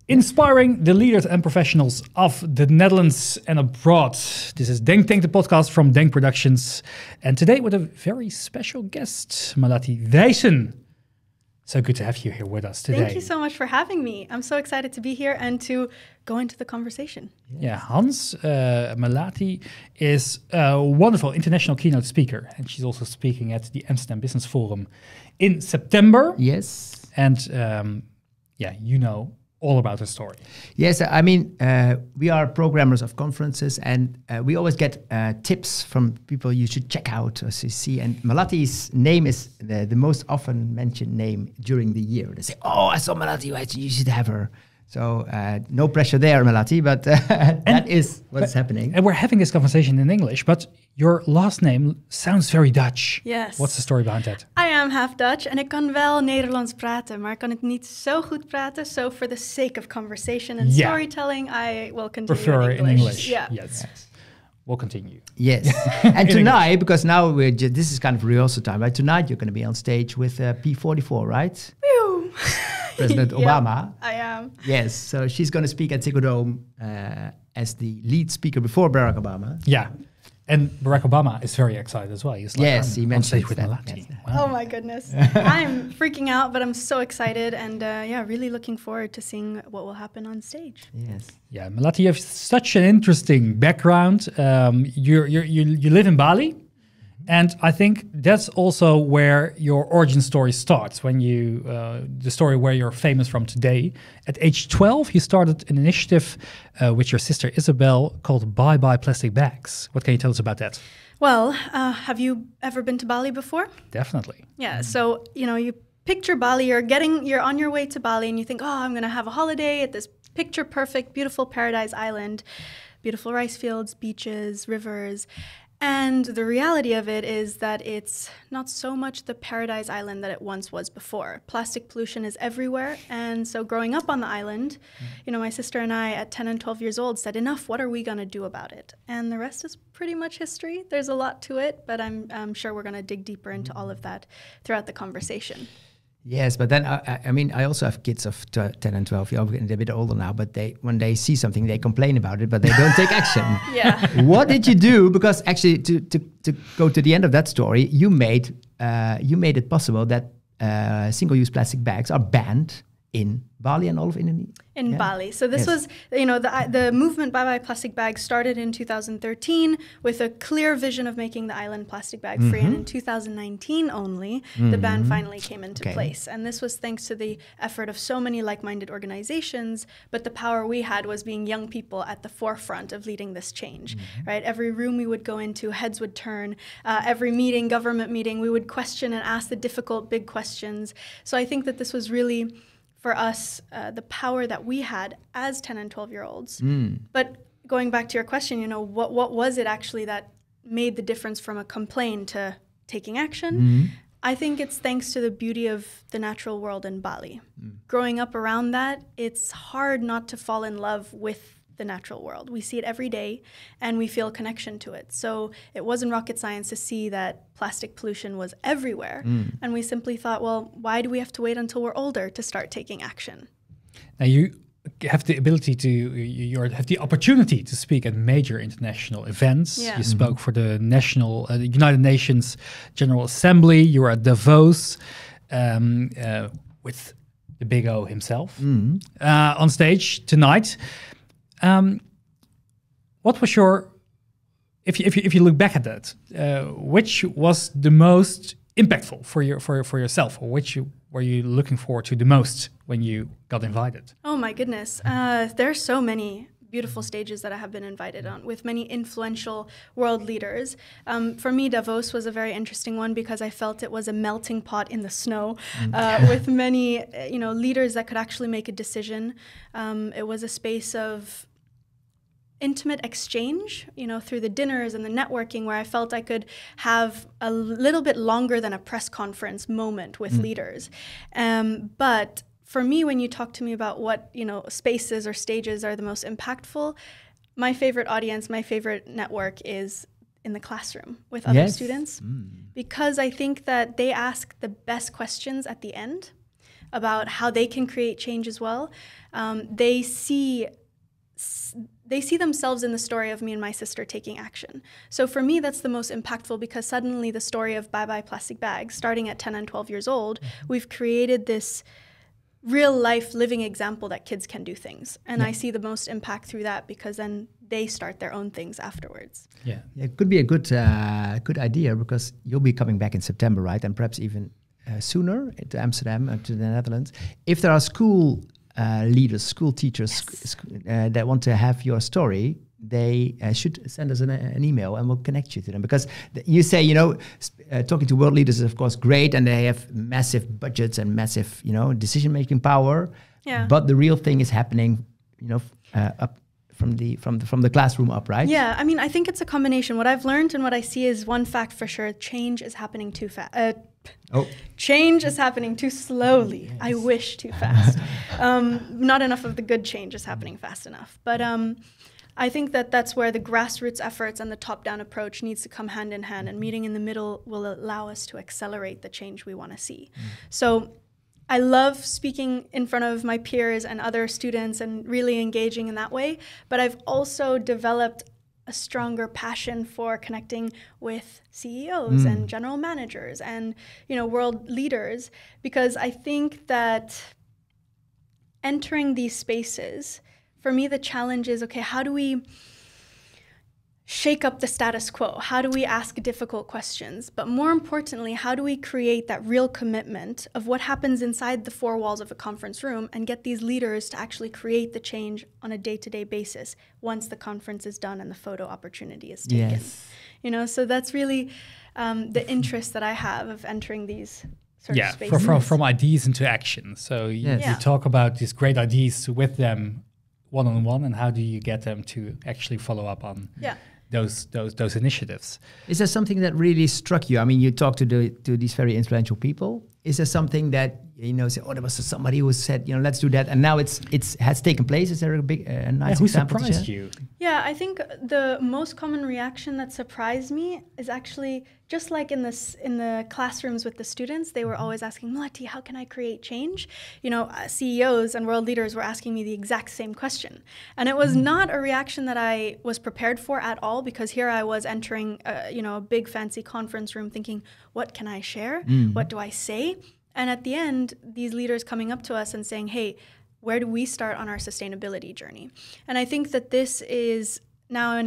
Inspiring the leaders and professionals of the Netherlands and abroad. This is DenkTank, the podcast from DenkProductions. And today with a very special guest, Melati Wijsen. So good to have you here with us today. Thank you so much for having me. I'm so excited to be here and to go into the conversation. Yeah, Melati is a wonderful international keynote speaker. And she's also speaking at the Amsterdam Business Forum in September. Yes. And you know all about her story. Yes, I mean, we are programmers of conferences, and we always get tips from people you should check out as you see. And Melati's name is the most often mentioned name during the year. They say, "Oh, I saw Melati Wijsen, you should have her." So no pressure there, Melati, but that is what's happening. And we're having this conversation in English, but your last name sounds very Dutch. Yes. What's the story behind that? I am half Dutch en ik kan wel Nederlands praten, maar ik kan het niet zo goed praten. So for the sake of conversation and storytelling, I will continue Prefer in English. in English. Yeah. Yes. We'll continue. Yes. And tonight, because now this is kind of rehearsal time, right? Tonight you're going to be on stage with P44, right? Whew. President Obama. I am. Yes, so she's going to speak at Ziggo Dome as the lead speaker before Barack Obama. Yeah, and Barack Obama is very excited as well. He's like, yes, he mentioned on stage with Melati. Yes. Wow. Oh my goodness. I'm freaking out, but I'm so excited and really looking forward to seeing what will happen on stage. Yes. Yeah, Melati, you have such an interesting background. You live in Bali. And I think that's also where your origin story starts, when you, the story where you're famous from today. At age 12, you started an initiative with your sister Isabel called Bye Bye Plastic Bags. What can you tell us about that? Well, have you ever been to Bali before? Definitely. Yeah, so, you picture Bali, you're on your way to Bali and you think, oh, I'm going to have a holiday at this picture perfect, beautiful paradise island, beautiful rice fields, beaches, rivers. And the reality of it is that it's not so much the paradise island that it once was before. Plastic pollution is everywhere. And so growing up on the island, my sister and I at 10 and 12 years old said, enough, what are we going to do about it? And the rest is pretty much history. There's a lot to it, but I'm sure we're going to dig deeper into all of that throughout the conversation. Yes, but then, I also have kids of 10 and 12. They're a bit older now, but when they see something, they complain about it, but they don't take action. Yeah. What did you do? Because actually, to go to the end of that story, you made it possible that single-use plastic bags are banned in Bali and all of Indonesia. In Bali. So this was, the movement Bye Bye Plastic Bags started in 2013 with a clear vision of making the island plastic bag free. And in 2019 only, the ban finally came into place. And this was thanks to the effort of so many like-minded organizations. But the power we had was being young people at the forefront of leading this change, right? Every room we would go into, heads would turn. Every meeting, government meeting, we would question and ask the difficult, big questions. So I think that this was really, for us, the power that we had as 10 and 12-year-olds. But going back to your question, what was it actually that made the difference from a complaint to taking action? I think it's thanks to the beauty of the natural world in Bali. Growing up around that, it's hard not to fall in love with the natural world. We see it every day and we feel connection to it. So it wasn't rocket science to see that plastic pollution was everywhere. And we simply thought, well, why do we have to wait until we're older to start taking action? Now you have the ability to, you have the opportunity to speak at major international events. Yeah. You spoke for the United Nations General Assembly. You were at Davos with the big O himself on stage tonight. What was your, if you look back at that, which was the most impactful for yourself, or which were you looking forward to the most when you got invited? Oh my goodness, there are so many beautiful stages that I have been invited on with many influential world leaders. For me, Davos was a very interesting one because I felt it was a melting pot in the snow with many leaders that could actually make a decision. It was a space of intimate exchange, through the dinners and the networking, where I felt I could have a little bit longer than a press conference moment with leaders. But for me, when you talk to me about what, spaces or stages are the most impactful, my favorite audience, my favorite network is in the classroom with other students, because I think that they ask the best questions at the end. about how they can create change as well. They see themselves in the story of me and my sister taking action. So for me, that's the most impactful, because suddenly the story of Bye Bye Plastic Bags, starting at 10 and 12 years old, we've created this real life living example that kids can do things. And I see the most impact through that, because then they start their own things afterwards. Yeah, it could be a good idea, because you'll be coming back in September, right? And perhaps even sooner to Amsterdam and to the Netherlands. If there are school leaders, school teachers that want to have your story, they should send us an email and we'll connect you to them. Because you say, talking to world leaders is of course great, and they have massive budgets and massive, decision-making power. Yeah. But the real thing is happening, up from the classroom up, right? Yeah, I mean, I think it's a combination. What I've learned and what I see is one fact for sure: change is happening too fast. Change is happening too slowly. Yes. I wish too fast. Not enough of the good change is happening fast enough. But I think that's where the grassroots efforts and the top-down approach needs to come hand in hand, and meeting in the middle will allow us to accelerate the change we want to see. So I love speaking in front of my peers and other students and really engaging in that way, but I've also developed a stronger passion for connecting with CEOs and general managers and, world leaders, because I think that entering these spaces, for me, the challenge is, okay, how do we shake up the status quo? How do we ask difficult questions? But more importantly, how do we create that real commitment of what happens inside the four walls of a conference room and get these leaders to actually create the change on a day-to-day basis once the conference is done and the photo opportunity is taken? Yes. So that's really the interest that I have of entering these sort of spaces. From ideas into action. So you talk about these great ideas with them one-on-one, and how do you get them to actually follow up on those initiatives? Is there something that really struck you? I mean, you talk to these very influential people. Is there something that say, there was somebody who said, let's do that, and now it has taken place? Is there a big, nice example? Who surprised you? Yeah, I think the most common reaction that surprised me is actually just like in the classrooms with the students. They were always asking, Melati, how can I create change? CEOs and world leaders were asking me the exact same question, and it was not a reaction that I was prepared for at all, because here I was entering, a big fancy conference room, thinking, what can I share? What do I say? And at the end, these leaders coming up to us and saying, hey, where do we start on our sustainability journey? And I think that this is now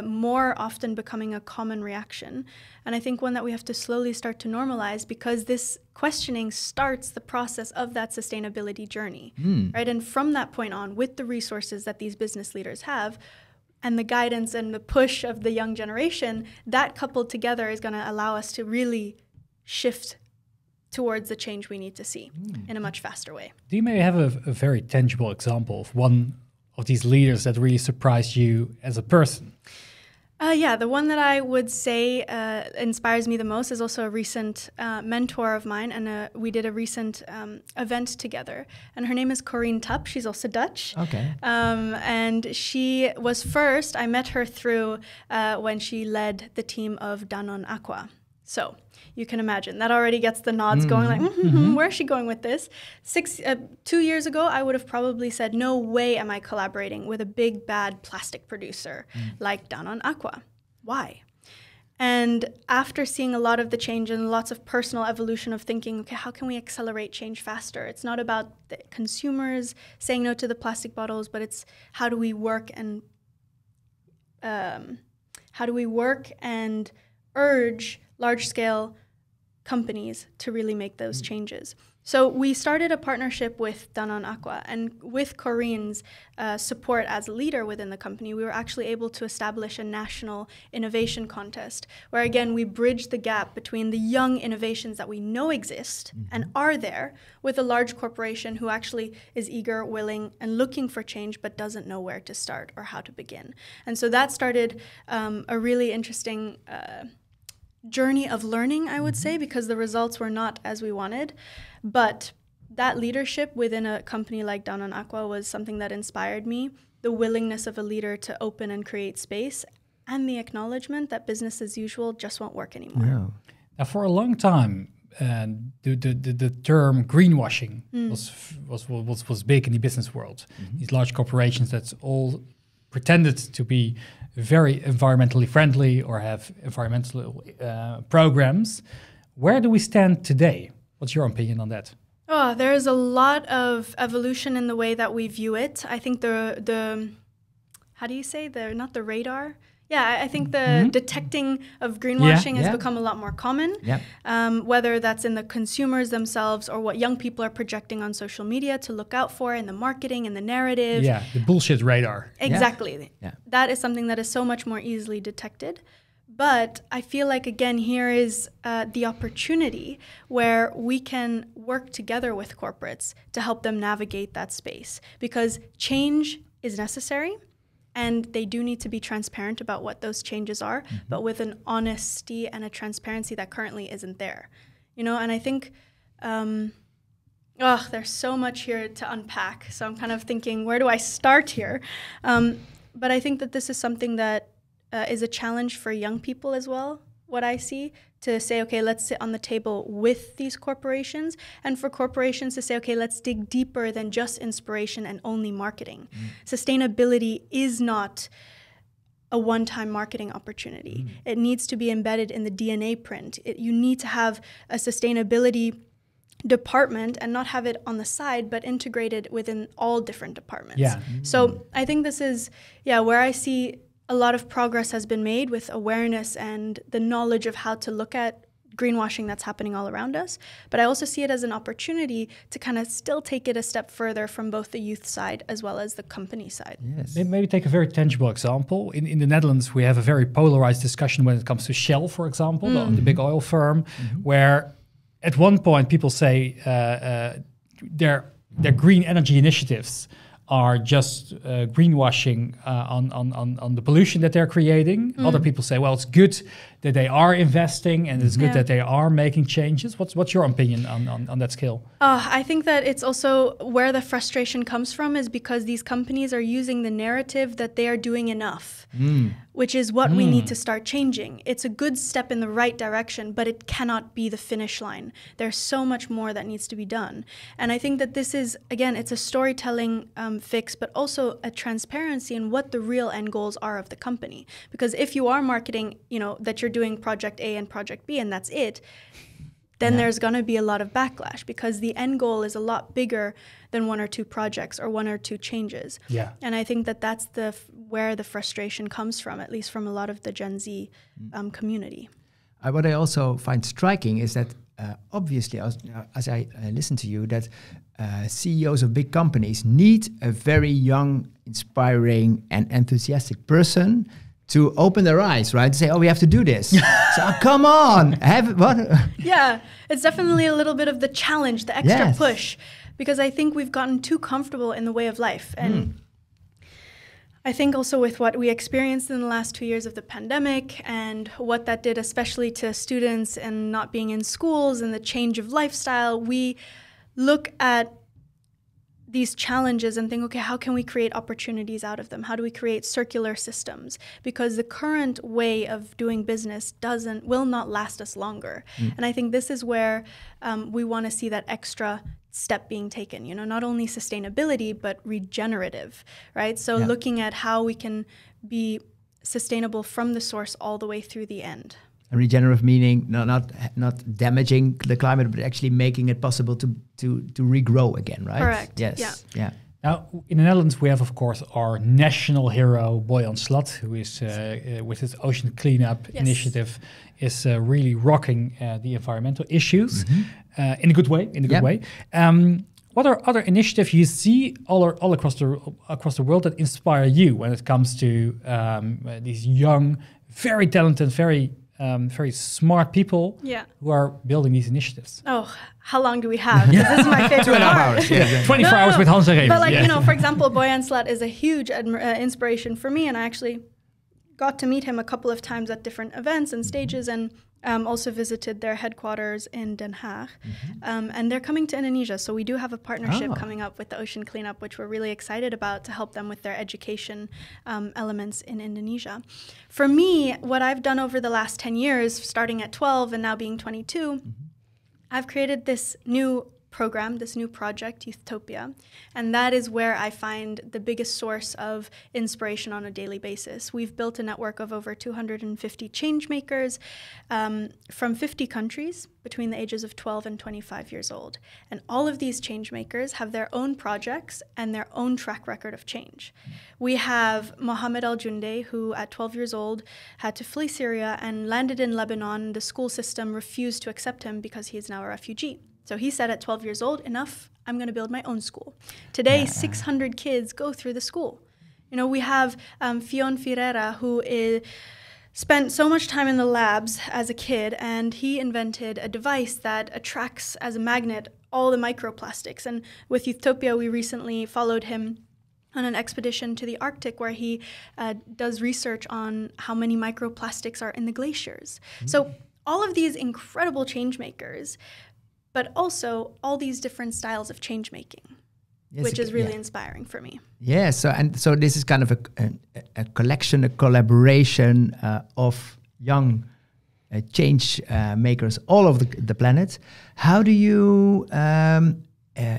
more often becoming a common reaction. And I think one that we have to slowly start to normalize, because this questioning starts the process of that sustainability journey, right? And from that point on, with the resources that these business leaders have, and the guidance and the push of the young generation, that coupled together is going to allow us to really shift towards the change we need to see in a much faster way. Do you maybe have a very tangible example of one of these leaders that really surprised you as a person? The one that I would say inspires me the most is also a recent mentor of mine, and we did a recent event together. And her name is Corine Tup. She's also Dutch. Okay. And she was first, I met her through when she led the team of Danone Aqua. So you can imagine that already gets the nods going, like, where is she going with this? 2 years ago, I would have probably said, no way am I collaborating with a big, bad plastic producer like Danone Aqua. Why? And after seeing a lot of the change and lots of personal evolution of thinking, okay, how can we accelerate change faster? It's not about the consumers saying no to the plastic bottles, but it's how do we work and urge large-scale companies to really make those changes. So we started a partnership with Danone Aqua, and with Corine's support as a leader within the company, we were actually able to establish a national innovation contest, where again we bridged the gap between the young innovations that we know exist and are there, with a large corporation who actually is eager, willing, and looking for change, but doesn't know where to start or how to begin. And so that started a really interesting journey of learning, I would say, because the results were not as we wanted. But that leadership within a company like Danone Aqua was something that inspired me. The willingness of a leader to open and create space, and the acknowledgement that business as usual just won't work anymore. Yeah. Now, for a long time, the term greenwashing was big in the business world. These large corporations that all pretended to be very environmentally friendly or have environmental programs. Where do we stand today? What's your opinion on that? Oh, there is a lot of evolution in the way that we view it. I think the how do you say, not the radar? Yeah, I think the detecting of greenwashing has become a lot more common, whether that's in the consumers themselves or what young people are projecting on social media to look out for in the marketing and the narrative. Yeah, the bullshit radar. Exactly. Yeah. That is something that is so much more easily detected. But I feel like, again, here is the opportunity where we can work together with corporates to help them navigate that space, because change is necessary. And they do need to be transparent about what those changes are, but with an honesty and a transparency that currently isn't there. You know, and I think, there's so much here to unpack. So I'm kind of thinking, where do I start here? But I think that this is something that is a challenge for young people as well, what I see, to say, okay, let's sit on the table with these corporations, and for corporations to say, okay, let's dig deeper than just inspiration and only marketing. Sustainability is not a one-time marketing opportunity. It needs to be embedded in the DNA print. You need to have a sustainability department and not have it on the side, but integrated within all different departments. Yeah. So I think this is, where I see a lot of progress has been made with awareness and the knowledge of how to look at greenwashing that's happening all around us. But I also see it as an opportunity to kind of still take it a step further from both the youth side as well as the company side. Yes. Maybe take a very tangible example. In the Netherlands, we have a very polarized discussion when it comes to Shell, for example, the big oil firm, where at one point people say their green energy initiatives are just greenwashing on the pollution that they're creating. Other people say, well, it's good that they are investing and it's good that they are making changes. What's your opinion on that scale? I think that it's also where the frustration comes from, is because these companies are using the narrative that they are doing enough, which is what we need to start changing. It's a good step in the right direction, but it cannot be the finish line. There's so much more that needs to be done. And I think that this is, again, it's a storytelling fix, but also a transparency in what the real end goals are of the company. Because if you are marketing, that you're doing project A and project B and that's it, then there's going to be a lot of backlash, because the end goal is a lot bigger than one or two projects or one or two changes. Yeah. And I think that that's where the frustration comes from, at least from a lot of the Gen Z community. What I also find striking is that obviously, as I listen to you, that CEOs of big companies need a very young, inspiring and enthusiastic person to open their eyes, right? To say, oh, we have to do this. So come on, Yeah, it's definitely a little bit of the challenge, the extra push, because I think we've gotten too comfortable in the way of life. And I think also with what we experienced in the last 2 years of the pandemic and what that did, especially to students and not being in schools and the change of lifestyle, we look at these challenges and think, okay, how can we create opportunities out of them? How do we create circular systems? Because the current way of doing business will not last us longer. And I think this is where we want to see that extra step being taken, not only sustainability, but regenerative, right? So looking at how we can be sustainable from the source all the way through the end. And regenerative meaning not damaging the climate, but actually making it possible to regrow again, right? Correct. Yes. Yeah. Now, in the Netherlands, we have, of course, our national hero, Boyan Slat, who is, with his ocean cleanup initiative, is really rocking the environmental issues in a good way. What are other initiatives you see all across the world that inspire you when it comes to these young, very talented, very smart people who are building these initiatives? Oh, how long do we have? This is my favorite 2.5 hours. Yeah. 24 hours with Hans and Reven. But for example, Boyan Slat is a huge inspiration for me, and I actually got to meet him a couple of times at different events and stages, and also visited their headquarters in Den Haag. And they're coming to Indonesia, so we do have a partnership coming up with the ocean cleanup, which we're really excited about, to help them with their education elements in Indonesia. For me, what I've done over the last 10 years, starting at 12 and now being 22, I've created this new program, this new project, Youthtopia, and that is where I find the biggest source of inspiration on a daily basis. We've built a network of over 250 changemakers from 50 countries between the ages of 12 and 25 years old. And all of these changemakers have their own projects and their own track record of change. We have Mohammed Al-Junde, who at 12 years old had to flee Syria and landed in Lebanon. The school system refused to accept him because he is now a refugee. So he said at 12 years old, enough, I'm going to build my own school. Today, 600 kids go through the school. You know, we have Fion Ferreira, who spent so much time in the labs as a kid, and he invented a device that attracts as a magnet all the microplastics. And with Youthtopia, we recently followed him on an expedition to the Arctic where he does research on how many microplastics are in the glaciers. So all of these incredible change makers, but also all these different styles of change making, which is really inspiring for me. Yeah, so this is kind of a collection, a collaboration of young change makers all over the planet. How do you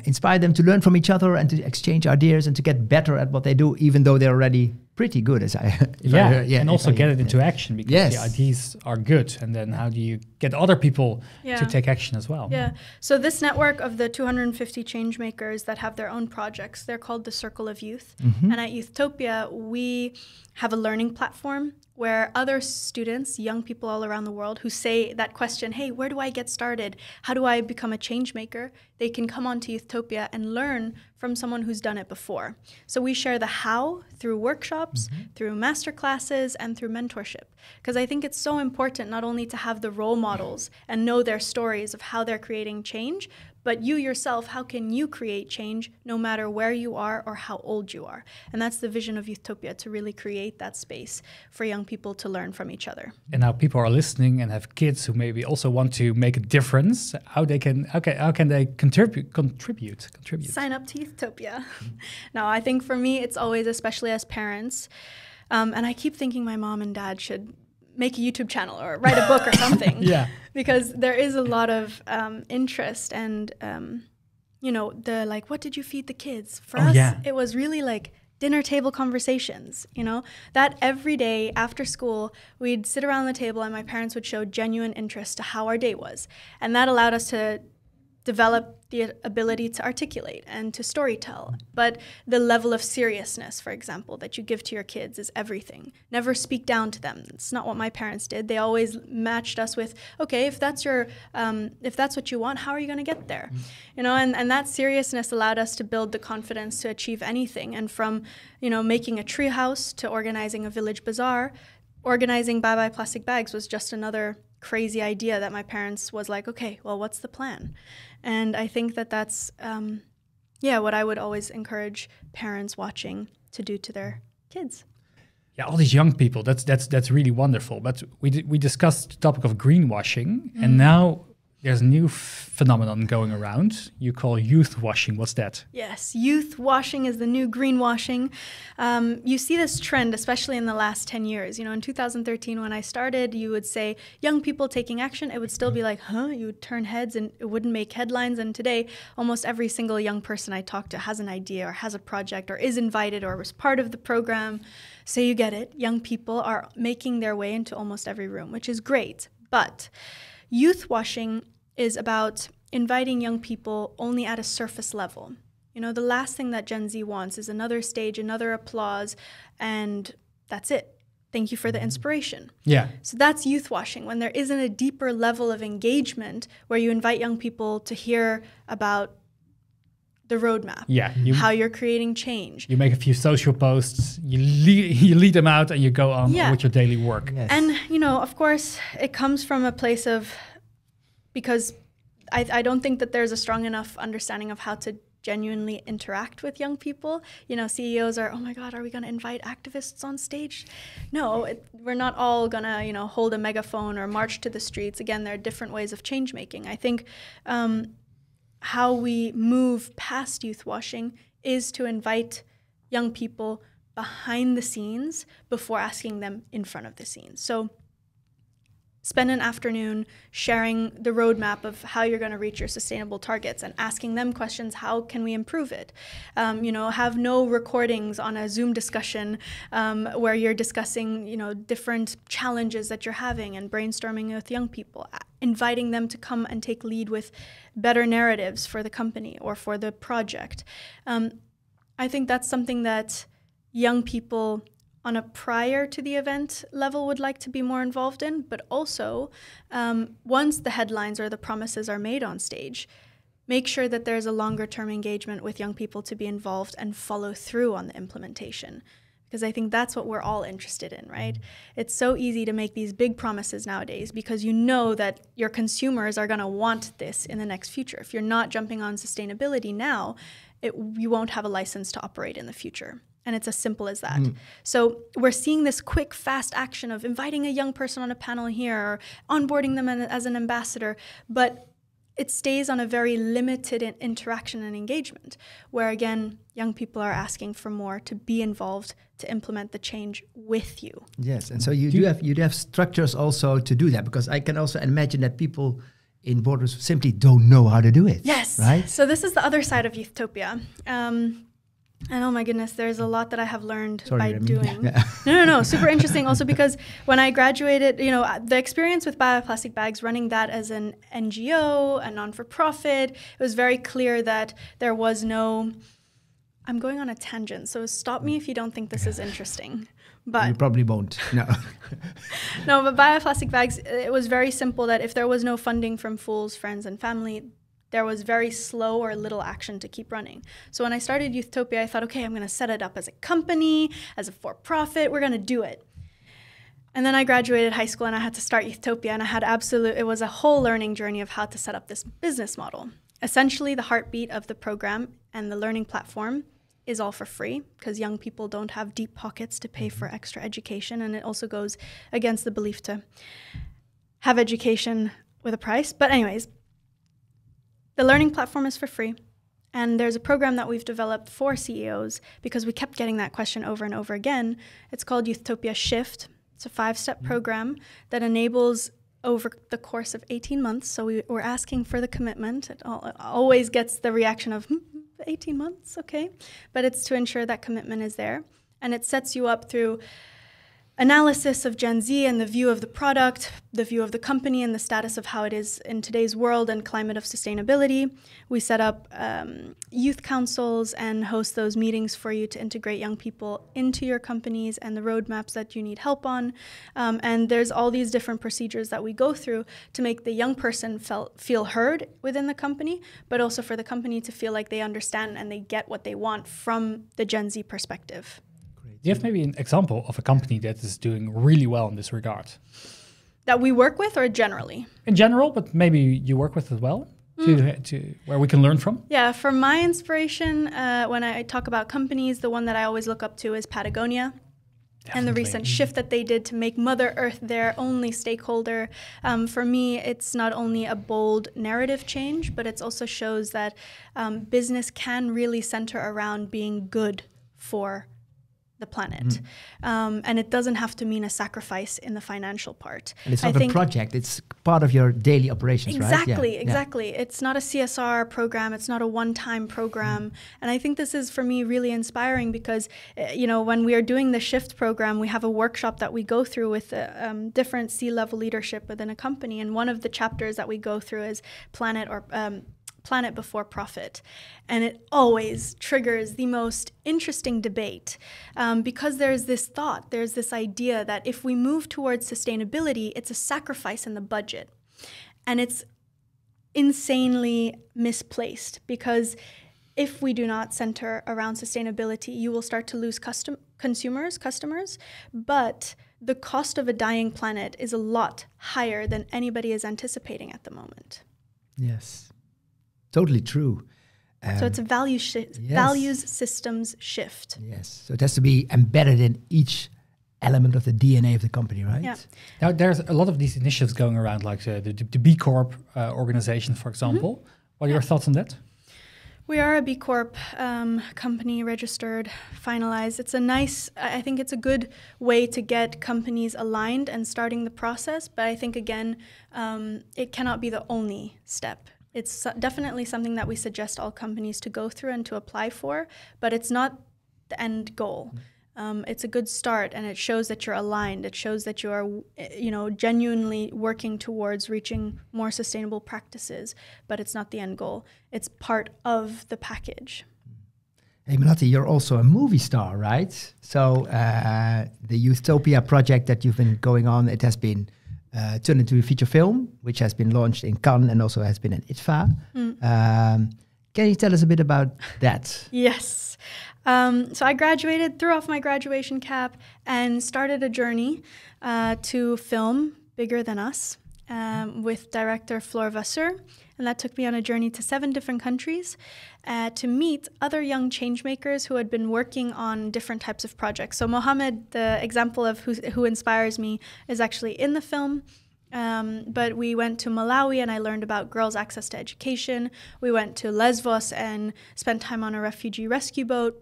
inspire them to learn from each other and to exchange ideas and to get better at what they do, even though they're already pretty good, as and also get it into action, because the ideas are good. And then how do you get other people to take action as well? Yeah. So this network of the 250 change makers that have their own projects, they're called the Circle of Youth. And at Youthtopia, we have a learning platform where other students, young people all around the world who say that question, hey, where do I get started? How do I become a change maker? They can come onto Youthtopia and learn from someone who's done it before. So we share the how through workshops, through master classes, and through mentorship. Because I think it's so important not only to have the role models and know their stories of how they're creating change, but you yourself, how can you create change no matter where you are or how old you are? And that's the vision of Youthtopia, to really create that space for young people to learn from each other. And now people are listening and have kids who maybe also want to make a difference. How they can they contribute? Sign up to Youthtopia. No, I think for me, it's always, especially as parents, and I keep thinking my mom and dad should make a YouTube channel or write a book or something. Because there is a lot of interest and, the like, what did you feed the kids? For us, it was really like dinner table conversations, that every day after school, we'd sit around the table and my parents would show genuine interest to how our day was. And that allowed us to develop the ability to articulate and to storytell. But the level of seriousness, for example, that you give to your kids is everything. Never speak down to them. It's not what my parents did. They always matched us with, okay, if that's what you want, how are you going to get there? And that seriousness allowed us to build the confidence to achieve anything. And from, making a treehouse to organizing a village bazaar, organizing Bye Bye Plastic Bags was just another crazy idea that my parents was like, okay, well, what's the plan? And I think that that's, what I would always encourage parents watching to do to their kids. Yeah, all these young people, that's really wonderful. But we discussed the topic of greenwashing, and now there's a new phenomenon going around you call youth washing. What's that? Yes, youth washing is the new greenwashing. You see this trend, especially in the last 10 years. In 2013, when I started, you would say young people taking action. It would still be like, huh? You would turn heads and it wouldn't make headlines. And today, almost every single young person I talk to has an idea or has a project or is invited or was part of the program. So you get it. Young people are making their way into almost every room, which is great. But youth washing is about inviting young people only at a surface level. The last thing that Gen Z wants is another stage, another applause, and that's it. Thank you for the inspiration. Yeah. So that's youth washing, when there isn't a deeper level of engagement where you invite young people to hear about the roadmap, how you're creating change. You make a few social posts, you lead them out, and you go on with your daily work. Yes. And, of course, it comes from a place of, because I don't think that there's a strong enough understanding of how to genuinely interact with young people. CEOs are, oh my God, are we going to invite activists on stage? No, we're not all going to, hold a megaphone or march to the streets. Again, there are different ways of change making. I think how we move past youth washing is to invite young people behind the scenes before asking them in front of the scenes. So spend an afternoon sharing the roadmap of how you're going to reach your sustainable targets and asking them questions. How can we improve it? Have no recordings on a Zoom discussion where you're discussing, different challenges that you're having and brainstorming with young people, inviting them to come and take lead with better narratives for the company or for the project. I think that's something that young people on a prior to the event level would like to be more involved in, but also once the headlines or the promises are made on stage, make sure that there's a longer term engagement with young people to be involved and follow through on the implementation. Because I think that's what we're all interested in, right? It's so easy to make these big promises nowadays because you know that your consumers are going to want this in the next future. If you're not jumping on sustainability now, you won't have a license to operate in the future. And it's as simple as that. So we're seeing this quick, fast action of inviting a young person on a panel here or onboarding them as an ambassador. But it stays on a very limited interaction and engagement, where, again, young people are asking for more, to be involved, to implement the change with you. Yes, and so you do have structures also to do that, because I can also imagine that people in boardrooms simply don't know how to do it. Yes, right? So this is the other side of Youthtopia. And oh my goodness, there's a lot that I have learned by doing. Yeah. No, super interesting also, because when I graduated, the experience with bioplastic bags, running that as an NGO, a non-for-profit, it was very clear that there was no, I'm going on a tangent, so stop me if you don't think this is interesting. But you probably won't, no. No, but bioplastic bags, it was very simple that if there was no funding from fools, friends, and family, there was very slow or little action to keep running. So when I started Youthtopia, I thought, okay, I'm going to set it up as a company, as a for-profit. We're going to do it. And then I graduated high school and I had to start Youthtopia, and I had it was a whole learning journey of how to set up this business model. Essentially, the heartbeat of the program and the learning platform is all for free, because young people don't have deep pockets to pay for extra education. And it also goes against the belief to have education with a price. But anyways, the learning platform is for free, and there's a program that we've developed for CEOs because we kept getting that question over and over again. It's called Youthtopia Shift. It's a 5-step program that enables over the course of 18 months. So we're asking for the commitment. It always gets the reaction of, 18 months, okay. But it's to ensure that commitment is there. And it sets you up through analysis of Gen Z and the view of the product, the view of the company, and the status of how it is in today's world and climate of sustainability. We set up youth councils and host those meetings for you to integrate young people into your companies and the roadmaps that you need help on. And there's all these different procedures that we go through to make the young person feel heard within the company, but also for the company to feel like they understand and they get what they want from the Gen Z perspective. Do you have maybe an example of a company that is doing really well in this regard? That we work with, or generally? In general, but maybe you work with as well, to where we can learn from? Yeah, for my inspiration, when I talk about companies, the one that I always look up to is Patagonia. Definitely. And the recent shift that they did to make Mother Earth their only stakeholder. For me, it's not only a bold narrative change, but it also shows that business can really center around being good for the planet. And it doesn't have to mean a sacrifice in the financial part. And it's not a project, it's part of your daily operations, right? Yeah. Exactly. It's not a CSR program, it's not a one-time program. And I think this is, for me, really inspiring because, when we are doing the Shift program, we have a workshop that we go through with different C-level leadership within a company. And one of the chapters that we go through is Planet before profit. And it always triggers the most interesting debate because there's this thought, there's this idea that if we move towards sustainability, it's a sacrifice in the budget. And it's insanely misplaced because if we do not center around sustainability, you will start to lose customers, but the cost of a dying planet is a lot higher than anybody is anticipating at the moment. Yes. Totally true. So it's a values systems shift. Yes. So it has to be embedded in each element of the DNA of the company, right? Yeah. Now, there's a lot of these initiatives going around, like the B Corp organization, for example. What are your thoughts on that? We are a B Corp company, registered, finalized. I think it's a good way to get companies aligned and starting the process. But I think, again, it cannot be the only step. It's definitely something that we suggest all companies to go through and to apply for, but it's not the end goal. It's a good start, and it shows that you're aligned. It shows that you are, genuinely working towards reaching more sustainable practices, but it's not the end goal. It's part of the package. Hey, Melati, you're also a movie star, right? So the Utopia project that you've been going on, it has been turned into a feature film, which has been launched in Cannes and also has been in ITFA. Can you tell us a bit about that? Yes. So I graduated, threw off my graduation cap, and started a journey to film Bigger Than Us with director Floor Vasseur. And that took me on a journey to 7 different countries to meet other young changemakers who had been working on different types of projects. So Mohammed, the example of who inspires me, is actually in the film. But we went to Malawi and I learned about girls' access to education. We went to Lesvos and spent time on a refugee rescue boat.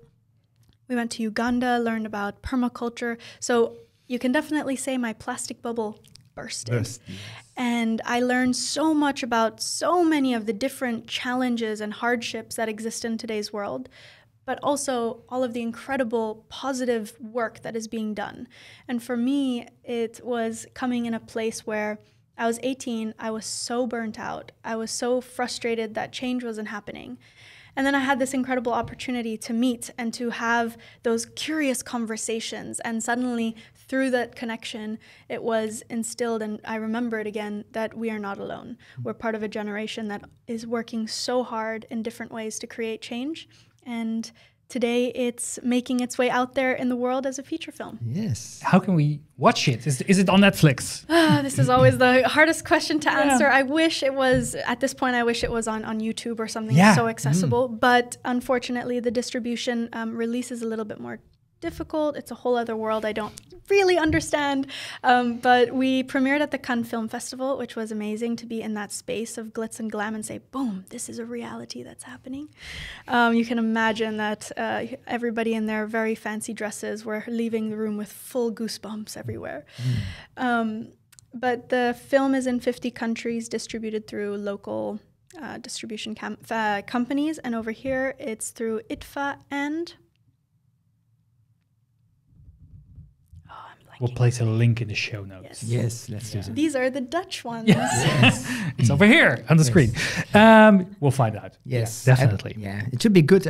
We went to Uganda, learned about permaculture. So you can definitely say my plastic bubble bursted. Yes. And I learned so much about so many of the different challenges and hardships that exist in today's world, but also all of the incredible positive work that is being done. And for me, it was coming in a place where I was 18, I was so burnt out. I was so frustrated that change wasn't happening. And then I had this incredible opportunity to meet and to have those curious conversations. And suddenly, through that connection, it was instilled, and I remember it again, that we are not alone. We're part of a generation that is working so hard in different ways to create change. And today, it's making its way out there in the world as a feature film. Yes. How can we watch it? Is it on Netflix? This is always the hardest question to answer. I wish it was, at this point, I wish it was on YouTube or something so accessible. But unfortunately, the distribution release is a little bit more difficult. It's a whole other world I don't really understand. But we premiered at the Cannes Film Festival, which was amazing to be in that space of glitz and glam and say, boom, this is a reality that's happening. You can imagine that everybody in their very fancy dresses were leaving the room with full goosebumps everywhere. But the film is in 50 countries, distributed through local distribution companies. And over here, it's through ITFA and... We'll place a link in the show notes. Yes, let's do that. These are the Dutch ones. Yes. It's over here on the screen. We'll find out. Yes, definitely. It should be good.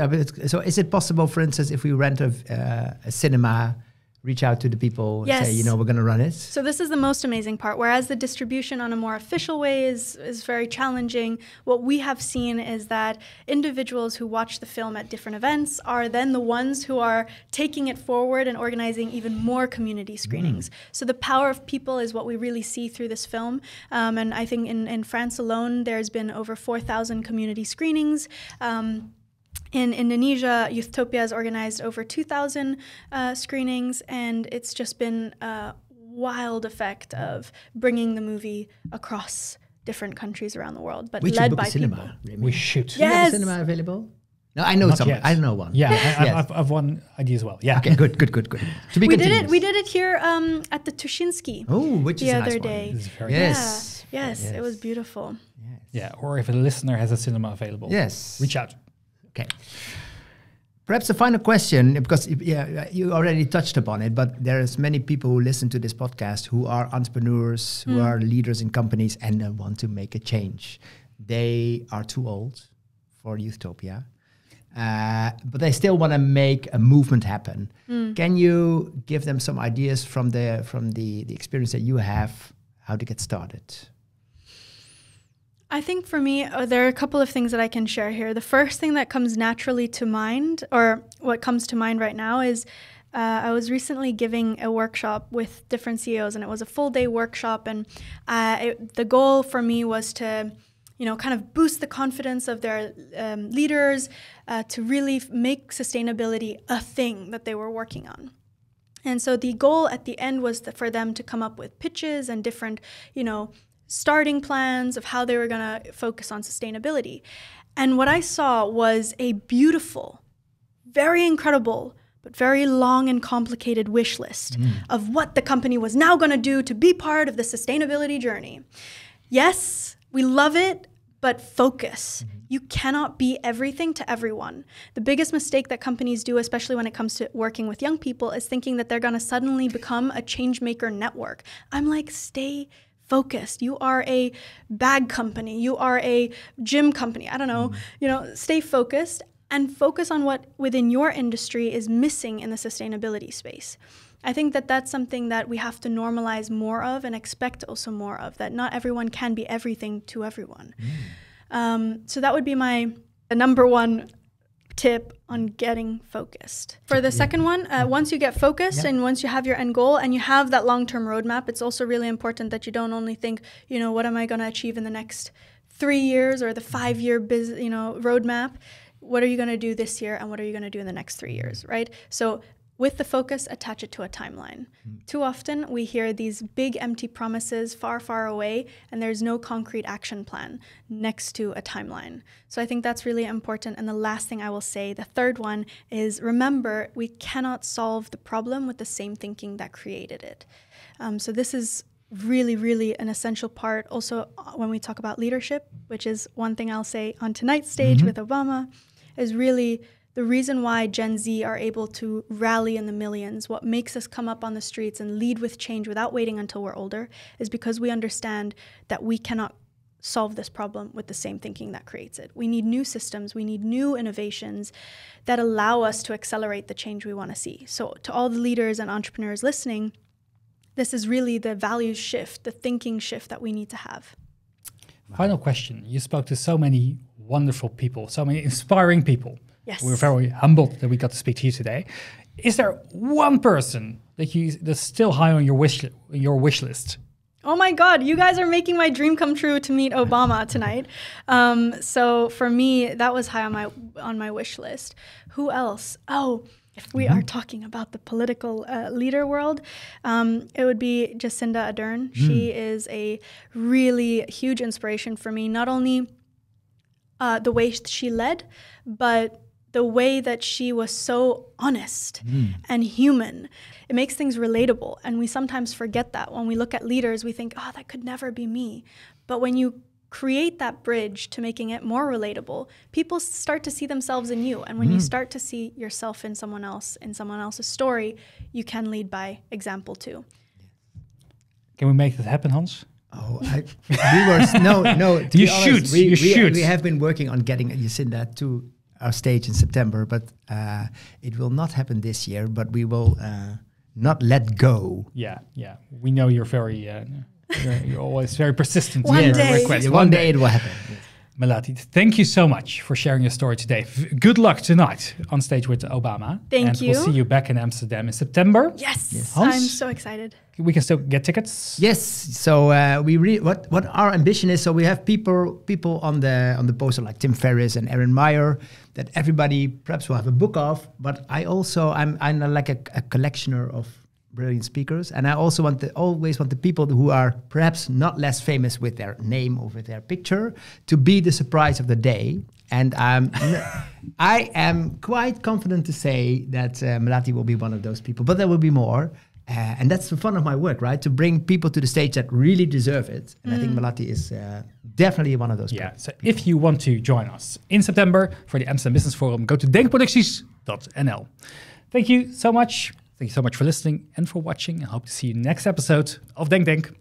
So is it possible, for instance, if we rent a cinema, reach out to the people and say, we're going to run it? So this is the most amazing part. Whereas the distribution on a more official way is very challenging, what we have seen is that individuals who watch the film at different events are then the ones who are taking it forward and organizing even more community screenings. So the power of people is what we really see through this film. And I think in France alone, there's been over 4,000 community screenings. In Indonesia, Utopia has organized over 2,000 screenings, and it's just been a wild effect of bringing the movie across different countries around the world, but led by people. We should. Do you have a cinema available? No, I know someone. I know one. Yeah, I've one idea as well. Yeah. Okay, good. To be we did it here at the Tuschinski. Oh, which is the a other nice day. one. This is very Yes, it was beautiful. Yes. Yeah, or if a listener has a cinema available, reach out. Okay. Perhaps a final question, because you already touched upon it, but there's many people who listen to this podcast who are entrepreneurs, who are leaders in companies and want to make a change. They are too old for Utopia, but they still want to make a movement happen. Can you give them some ideas from the experience that you have, how to get started? I think for me, there are a couple of things that I can share here. The first thing that comes naturally to mind, or what comes to mind right now, is I was recently giving a workshop with different CEOs, and it was a full-day workshop. And the goal for me was to, kind of boost the confidence of their leaders to really make sustainability a thing that they were working on. And so the goal at the end was for them to come up with pitches and different, starting plans of how they were going to focus on sustainability. And what I saw was a beautiful, very incredible, but very long and complicated wish list of what the company was now going to do to be part of the sustainability journey. Yes, we love it, but focus. You cannot be everything to everyone. The biggest mistake that companies do, especially when it comes to working with young people, is thinking that they're going to suddenly become a changemaker network. I'm like, stay focused. You are a bag company. You are a gym company. I don't know. Stay focused and focus on what within your industry is missing in the sustainability space. I think that that's something that we have to normalize more of and expect also more of, that not everyone can be everything to everyone. So that would be my number one tip on getting focused. For the second one, once you get focused and once you have your end goal and you have that long-term roadmap, it's also really important that you don't only think, what am I going to achieve in the next 3 years or the 5-year roadmap? What are you going to do this year and what are you going to do in the next 3 years, right? So with the focus, attach it to a timeline. Too often we hear these big empty promises far, far away, and there's no concrete action plan next to a timeline. So I think that's really important. And the last thing I will say, the third one, is remember, we cannot solve the problem with the same thinking that created it. So this is really, really an essential part. Also, when we talk about leadership, which is one thing I'll say on tonight's stage with Obama, is really the reason why Gen Z are able to rally in the millions, what makes us come up on the streets and lead with change without waiting until we're older, is because we understand that we cannot solve this problem with the same thinking that creates it. We need new systems, we need new innovations that allow us to accelerate the change we want to see. So to all the leaders and entrepreneurs listening, this is really the values shift, the thinking shift that we need to have. Final question. You spoke to so many wonderful people, so many inspiring people. Yes. We're very humbled that we got to speak to you today. Is there one person that's still high on your wish list? Oh my God, you guys are making my dream come true to meet Obama tonight. So for me, that was high on my wish list. Who else? Oh, if we are talking about the political leader world, it would be Jacinda Ardern. She is a really huge inspiration for me, not only the way she led, but the way that she was so honest and human. It makes things relatable. And we sometimes forget that. When we look at leaders, we think, oh, that could never be me. But when you create that bridge to making it more relatable, people start to see themselves in you. And when you start to see yourself in someone else, in someone else's story, you can lead by example too. Can we make that happen, Hans? Oh, no. You should. We have been working on getting Jacinda to our stage in September, but it will not happen this year. But we will not let go. Yeah. We know you're very, you're always very persistent. One day it will happen. Yes. Melati, thank you so much for sharing your story today. Good luck tonight on stage with Obama. Thank you. We'll see you back in Amsterdam in September. Yes. Hans? I'm so excited. We can still get tickets. Yes. So what our ambition is. So we have people on the poster like Tim Ferriss and Erin Meyer that everybody perhaps will have a book of. But I'm like a collectioner of brilliant speakers, and I also always want the people who are perhaps not less famous with their name or with their picture to be the surprise of the day. And I am quite confident to say that Melati will be one of those people, but there will be more. And that's the fun of my work, right? To bring people to the stage that really deserve it. And I think Melati is definitely one of those people. So if you want to join us in September for the Amsterdam Business Forum, go to DenkProducties.nl. Thank you so much. Thank you so much for listening and for watching. I hope to see you next episode of DenkTank.